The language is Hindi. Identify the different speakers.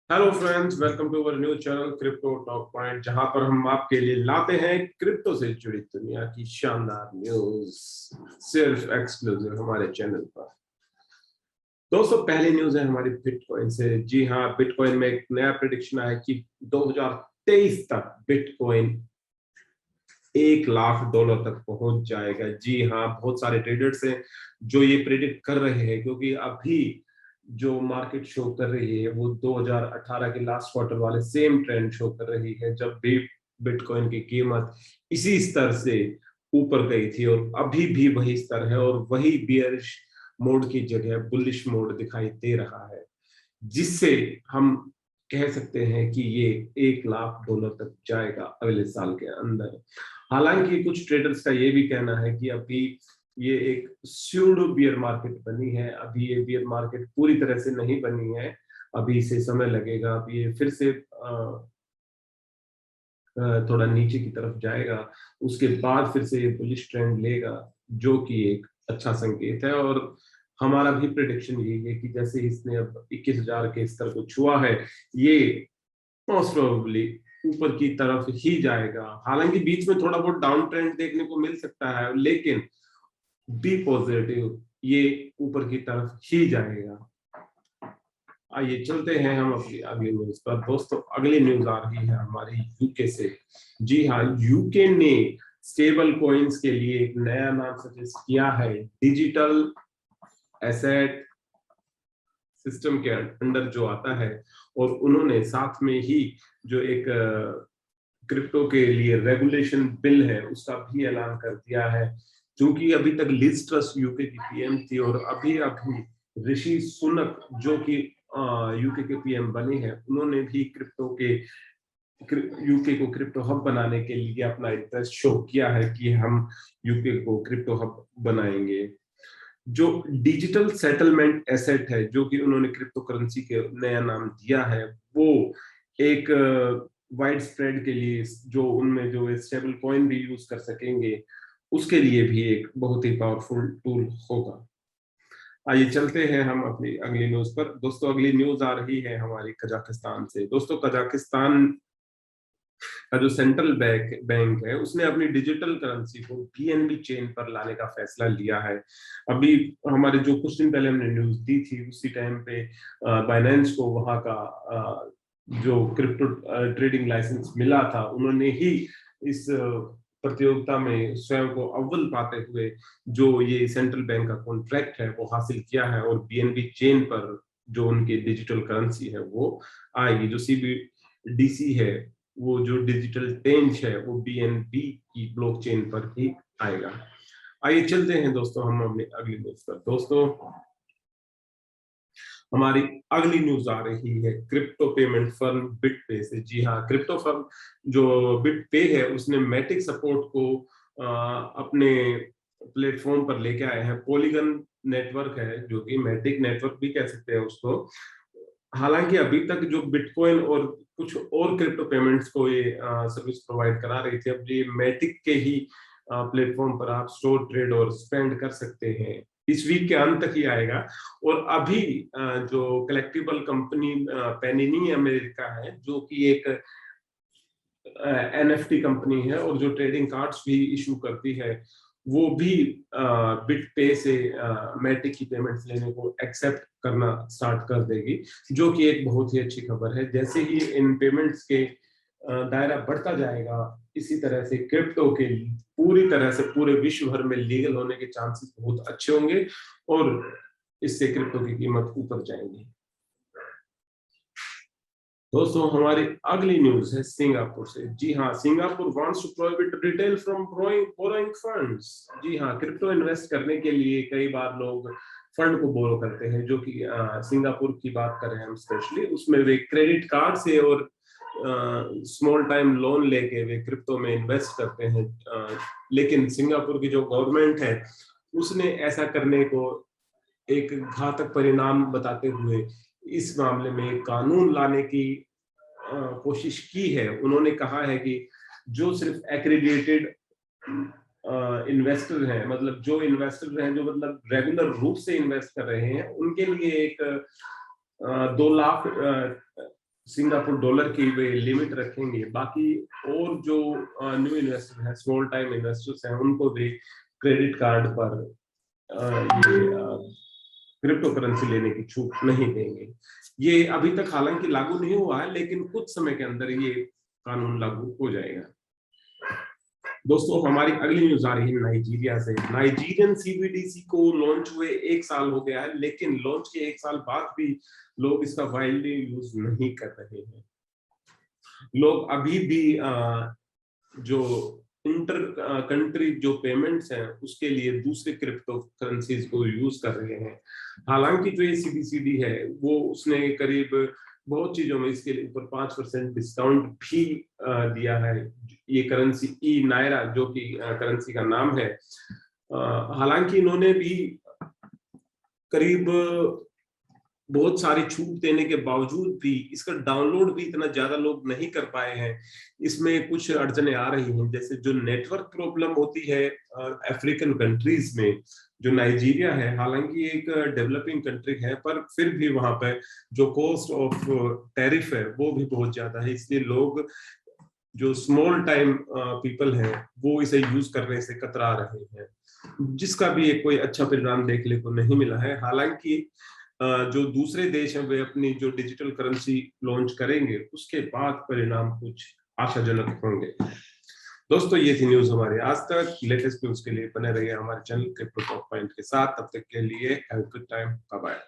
Speaker 1: Hello friends, welcome to our new channel crypto talk point, जहां पर हम आपके लिए लाते हैं क्रिप्टो से जुड़ी दुनिया की शानदार न्यूज, सिर्फ एक्सक्लूसिव हमारे चैनल पर। दोस्तों, पहली न्यूज है हमारी बिटकॉइन से। जी हाँ, बिटकॉइन में एक नया प्रिडिक्शन आया कि 2023 तक बिटकॉइन $1 लाख तक पहुंच जाएगा। जी हाँ, बहुत सारे ट्रेडर्स हैं जो ये प्रेडिक्ट कर रहे हैं, क्योंकि अभी जो मार्केट शो कर रही है वो 2018 के लास्ट क्वार्टर वाले सेम ट्रेंड शो कर रही है, जब भी बिटकॉइन की कीमत इसी स्तर से ऊपर गई थी, और अभी भी वही स्तर है और वही बियरिश मोड की जगह बुलिश मोड दिखाई दे रहा है, जिससे हम कह सकते हैं कि ये $1 लाख तक जाएगा अगले साल के अंदर। हालांकि कुछ ट्रेडर्स का ये भी कहना है कि अभी ये एक स्यूडो बियर मार्केट बनी है, अभी ये बियर मार्केट पूरी तरह से नहीं बनी है, अभी इसे समय लगेगा, अभी ये फिर से थोड़ा नीचे की तरफ जाएगा, उसके बाद फिर से ये बुलिश ट्रेंड लेगा, जो कि एक अच्छा संकेत है। और हमारा भी प्रेडिक्शन यही है कि जैसे इसने अब 21,000 के स्तर को छुआ है, ये मोस्ट प्रोबेबली ऊपर की तरफ ही जाएगा। हालांकि बीच में थोड़ा बहुत डाउन ट्रेंड देखने को मिल सकता है, लेकिन बी पॉजिटिव, ये यूपर की तरफ ही जाएगा। आइए चलते हैं हम अपनी अगली न्यूज पर। दोस्तों, अगली न्यूज आ रही है हमारी यूके से। जी हाँ, यूके ने स्टेबल कॉइन्स के लिए एक नया नाम सजेस्ट किया है, डिजिटल एसेट सिस्टम के अंडर जो आता है, और उन्होंने साथ में ही जो एक क्रिप्टो के लिए रेगुलेशन बिल है उसका भी ऐलान कर दिया है। क्योंकि अभी तक लिज ट्रस यूके की पीएम थी, और अभी अभी ऋषि सुनक जो कि यूके के पीएम बने हैं, उन्होंने भी क्रिप्टो के यूके को क्रिप्टो हब बनाने के लिए अपना इंटरेस्ट शो किया है कि हम यूके को क्रिप्टो हब बनाएंगे। जो डिजिटल सेटलमेंट एसेट है, जो कि उन्होंने क्रिप्टो करेंसी के नया नाम दिया है, वो एक वाइड स्प्रेड के लिए, जो उनमें जो स्टेबल कॉइन भी यूज कर सकेंगे, उसके लिए भी एक बहुत ही पावरफुल टूल होगा। आइए चलते हैं हम अपनी अगली न्यूज पर। दोस्तों, अगली न्यूज आ रही है हमारी कजाकिस्तान से। दोस्तों, कजाकिस्तान का जो सेंट्रल बैंक है, उसने अपनी डिजिटल करेंसी को बीएनबी चेन पर लाने का फैसला लिया है। अभी हमारे जो कुछ दिन पहले हमने न्यूज दी थी, उसी टाइम पे बाइनेंस को वहां का जो क्रिप्टो ट्रेडिंग लाइसेंस मिला था, उन्होंने ही इस प्रतियोगिता में स्वयं को अव्वल पाते हुए जो ये सेंट्रल बैंक का कॉन्ट्रैक्ट है वो हासिल किया है, और बीएनबी चेन पर जो उनकी डिजिटल करेंसी है वो आएगी। जो सीबीडीसी है, वो जो डिजिटल टेंच है, वो बीएनबी की ब्लॉकचेन पर ही आएगा। आइए चलते हैं दोस्तों हम अपनी अगली न्यूज पर। दोस्तों, हमारी अगली न्यूज आ रही है क्रिप्टो पेमेंट फर्म बिटपे से। जी हाँ, क्रिप्टो फर्म जो बिटपे है, उसने मैटिक सपोर्ट को अपने प्लेटफॉर्म पर लेके आए हैं। पॉलीगन नेटवर्क है, जो कि मैटिक नेटवर्क भी कह सकते हैं उसको। हालांकि अभी तक जो बिटकॉइन और कुछ और क्रिप्टो पेमेंट्स को ये सर्विस प्रोवाइड करा रही थी, अब ये मैटिक के ही प्लेटफॉर्म पर आप स्टोर, ट्रेड और स्पेंड कर सकते हैं। इस वीक के अंत तक ही आएगा। और अभी जो कलेक्टिबल कंपनी पेनिनी अमेरिका है, जो कि एक एनएफटी कंपनी है और जो ट्रेडिंग कार्ड्स भी इशू करती है, वो भी बिट पे से मैटिक की पेमेंट्स लेने को एक्सेप्ट करना स्टार्ट कर देगी, जो कि एक बहुत ही अच्छी खबर है। जैसे ही इन पेमेंट्स के दायरा बढ़ता जाएगा, इसी तरह से क्रिप्टो के पूरी तरह से पूरे विश्व भर में लीगल होने के चांसेस बहुत अच्छे होंगे, और इससे क्रिप्टो की कीमत ऊपर जाएगी। दोस्तों, हमारी अगली न्यूज है सिंगापुर से। जी हाँ, Singapore wants to prohibit retail from borrowing funds. जी हाँ, क्रिप्टो इन्वेस्ट करने के लिए कई बार लोग फंड को बोरो करते हैं, जो कि सिंगापुर की बात कर रहे हैं हम स्पेशली। उसमें वे क्रेडिट कार्ड से और स्मॉल टाइम लोन लेके वे क्रिप्टो में इन्वेस्ट करते हैं। लेकिन सिंगापुर की जो गवर्नमेंट है, उसने ऐसा करने को एक घातक परिणाम बताते हुए इस मामले में एक कानून लाने की कोशिश की है। उन्होंने कहा है कि जो सिर्फ एक्रेडिटेड इन्वेस्टर हैं, मतलब जो इन्वेस्टर हैं जो मतलब रेगुलर रूप से इन्वेस्ट कर रहे हैं, उनके लिए एक 2 लाख सिंगापुर डॉलर की वे लिमिट रखेंगे। बाकी और जो न्यू इन्वेस्टर हैं, स्मॉल टाइम इन्वेस्टर्स हैं, उनको भी क्रेडिट कार्ड पर ये क्रिप्टो करेंसी लेने की छूट नहीं देंगे। ये अभी तक हालांकि लागू नहीं हुआ है, लेकिन कुछ समय के अंदर ये कानून लागू हो जाएगा। दोस्तों, हमारी अगली न्यूज आ रही है नाइजीरिया से। नाइजीरियन सीबीडीसी को लॉन्च हुए 1 साल हो गया है, लेकिन लॉन्च के 1 साल बाद भी लोग इसका वाइडली यूज नहीं कर रहे हैं। लोग अभी भी जो इंटर कंट्री जो पेमेंट्स हैं उसके लिए दूसरे क्रिप्टो करेंसीज को यूज कर रहे हैं। हालांकि जो ये सीबीसीडी है वो उसने करीब बहुत चीजों में इसके ऊपर 5% डिस्काउंट भी दिया है। ये करेंसी ई नायरा जो कि करेंसी का नाम है, हालांकि इन्होंने भी करीब बहुत सारी छूट देने के बावजूद भी इसका डाउनलोड भी इतना ज्यादा लोग नहीं कर पाए हैं। इसमें कुछ अड़चने आ रही हैं, जैसे जो नेटवर्क प्रॉब्लम होती है अफ्रीकन कंट्रीज में। जो नाइजीरिया है हालांकि एक डेवलपिंग कंट्री है, पर फिर भी वहां पर जो कॉस्ट ऑफ टैरिफ है वो भी बहुत ज्यादा है, इसलिए लोग जो स्मॉल टाइम पीपल है वो इसे यूज करने से कतरा रहे हैं, जिसका भी एक कोई अच्छा परिणाम देखने को नहीं मिला है। हालांकि जो दूसरे देश हैं वे अपनी जो डिजिटल करेंसी लॉन्च करेंगे उसके बाद परिणाम कुछ आशाजनक होंगे। दोस्तों, ये थी न्यूज हमारे आज तक। लेटेस्ट न्यूज के लिए बने रहिए हमारे चैनल क्रिप्टो टॉप पॉइंट के साथ। तब तक के लिए have a good time, bye bye.